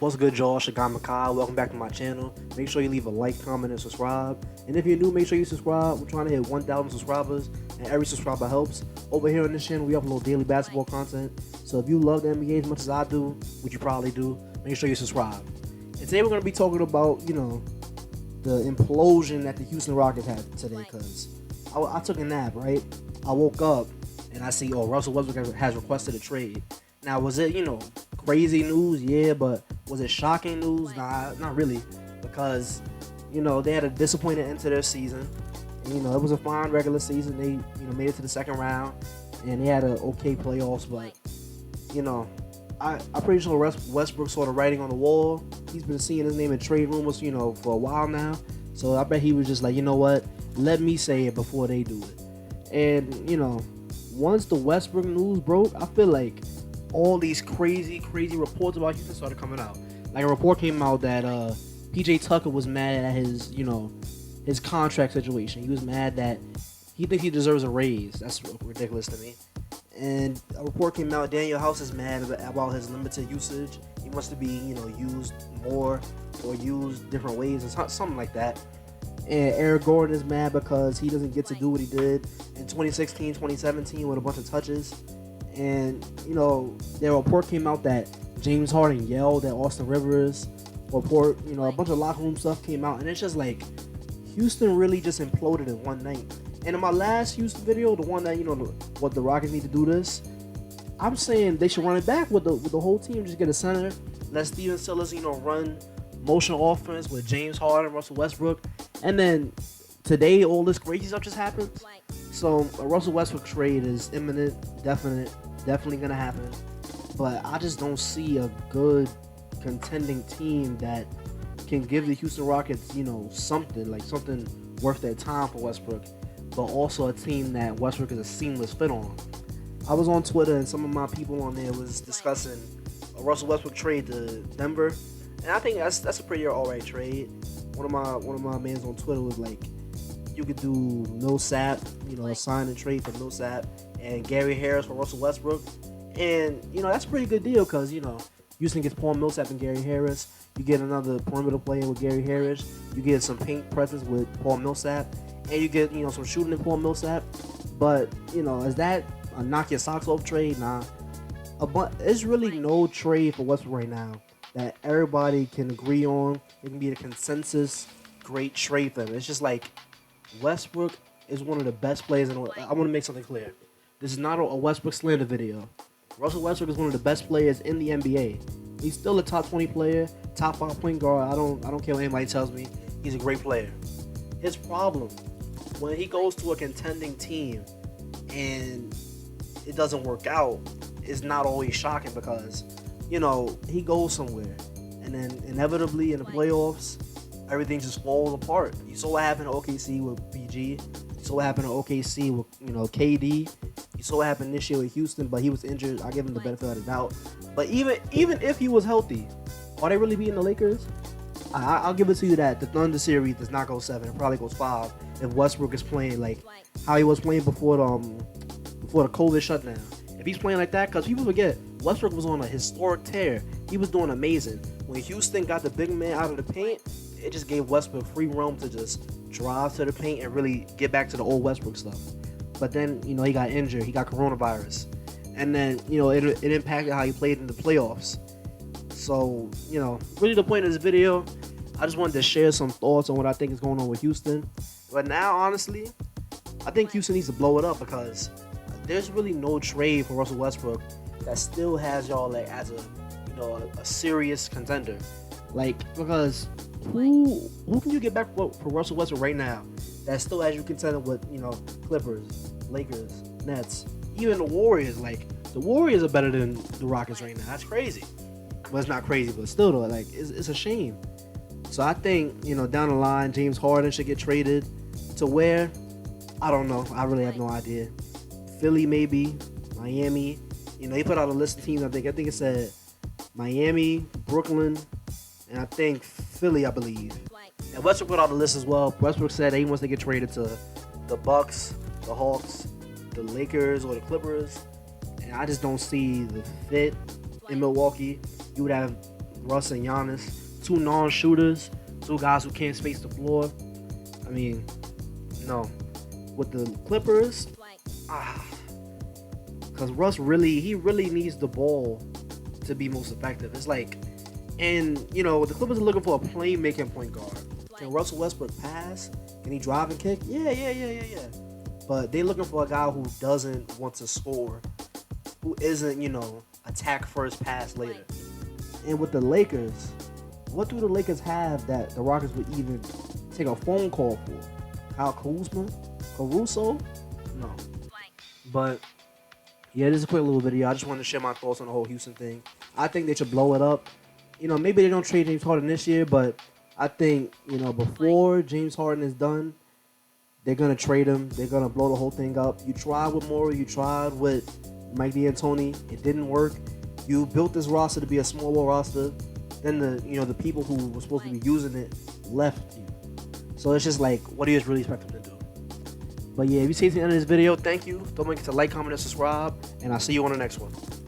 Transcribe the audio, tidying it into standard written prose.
What's good, y'all? Shagan Makai. Welcome back to my channel. Make sure you leave a like, comment, and subscribe. And if you're new, make sure you subscribe. We're trying to hit 1,000 subscribers, and every subscriber helps. Over here on this channel, we upload daily basketball content. So if you love the NBA as much as I do, which you probably do, make sure you subscribe. And today we're going to be talking about, the implosion that the Houston Rockets had today. Because I took a nap, right? I woke up and I see, Russell Westbrook has requested a trade. Now, was it, crazy news? Yeah, but was it shocking news? Nah, not really, because they had a disappointing end to their season. And, it was a fine regular season. They made it to the second round, and they had an okay playoffs. But I'm pretty sure Westbrook saw the writing on the wall. He's been seeing his name in trade rumors, for a while now. So I bet he was just like, you know what? Let me say it before they do it. And once the Westbrook news broke, I feel like all these crazy reports about Houston started coming out. Like a report came out that PJ Tucker was mad at his contract situation. He was mad that he thinks he deserves a raise. That's ridiculous to me. And a report came out, Daniel House is mad about his limited usage. He wants to be used more or used different ways or something like that. And Eric Gordon is mad because he doesn't get to do what he did in 2016, 2017 with a bunch of touches. And, their report came out that James Harden yelled at Austin Rivers. A bunch of locker room stuff came out. And it's just like, Houston really just imploded in one night. And in my last Houston video, the one that, what the Rockets need to do this, I'm saying they should run it back with the whole team. Just get a center. Let Steven Silas, run motion offense with James Harden, Russell Westbrook. And then today, all this crazy stuff just happened. So a Russell Westbrook trade is imminent, definitely gonna happen. But I just don't see a good contending team that can give the Houston Rockets, something worth their time for Westbrook, but also a team that Westbrook is a seamless fit on. I was on Twitter and some of my people on there was discussing a Russell Westbrook trade to Denver, and I think that's a pretty alright trade. One of my mans on Twitter was like, you could do Millsap, a sign and trade for Millsap and Gary Harris for Russell Westbrook. And, that's a pretty good deal because, Houston gets Paul Millsap and Gary Harris. You get another perimeter player with Gary Harris. You get some paint presence with Paul Millsap. And you get, some shooting in Paul Millsap. But, is that a knock your socks off trade? Nah. There's really no trade for Westbrook right now that everybody can agree on. It can be a consensus great trade for him. It's just like, Westbrook is one of the best players in the world. I want to make something clear. This is not a Westbrook slander video. Russell Westbrook is one of the best players in the NBA. He's still a top 20 player, top 5 point guard. I don't care what anybody tells me. He's a great player. His problem, when he goes to a contending team and it doesn't work out, is not always shocking because, he goes somewhere and then inevitably in the playoffs, everything just falls apart. You saw what happened to OKC with PG. You saw what happened to OKC with, KD. You saw what happened this year with Houston, but he was injured. I give him the benefit of the doubt. But even if he was healthy, are they really beating the Lakers? I'll give it to you that the Thunder series does not go 7. It probably goes 5 if Westbrook is playing like how he was playing before the COVID shutdown. If he's playing like that, because people forget, Westbrook was on a historic tear. He was doing amazing. When Houston got the big man out of the paint, it just gave Westbrook free roam to just drive to the paint and really get back to the old Westbrook stuff. But then, he got injured. He got coronavirus. And then, it impacted how he played in the playoffs. So, really the point of this video, I just wanted to share some thoughts on what I think is going on with Houston. But now, honestly, I think Houston needs to blow it up because there's really no trade for Russell Westbrook that still has y'all like as a serious contender. Like, because who can you get back for Russell Westbrook right now that still has you contending with, Clippers, Lakers, Nets, even the Warriors? Like, the Warriors are better than the Rockets right now. That's crazy. Well, it's not crazy, but still though, like, it's a shame. So I think, down the line, James Harden should get traded to where? I don't know. I really have no idea. Philly maybe, Miami. He put out a list of teams. I think it said Miami, Brooklyn, and I think Philly, I believe. And Westbrook put out a list as well. Westbrook said that he wants to get traded to the Bucks, the Hawks, the Lakers, or the Clippers. And I just don't see the fit in Milwaukee. You would have Russ and Giannis, two non-shooters, two guys who can't space the floor. I mean, no. With the Clippers, because Russ really needs the ball to be most effective. It's like, and the Clippers are looking for a playmaking point guard. Can Russell Westbrook pass? Can he drive and kick? Yeah. But they're looking for a guy who doesn't want to score, who isn't, attack first, pass later. And with the Lakers, what do the Lakers have that the Rockets would even take a phone call for? Kyle Kuzma? Caruso? No. But yeah, this is a quick little video. I just wanted to share my thoughts on the whole Houston thing. I think they should blow it up. Maybe they don't trade James Harden this year, but I think, before James Harden is done, they're going to trade him. They're going to blow the whole thing up. You tried with Morey. You tried with Mike D'Antoni. It didn't work. You built this roster to be a smaller roster. Then the people who were supposed to be using it left you. So it's just like, what do you really expect them to do? But yeah, if you stay to the end of this video, thank you. Don't forget to like, comment, and subscribe. And I'll see you on the next one.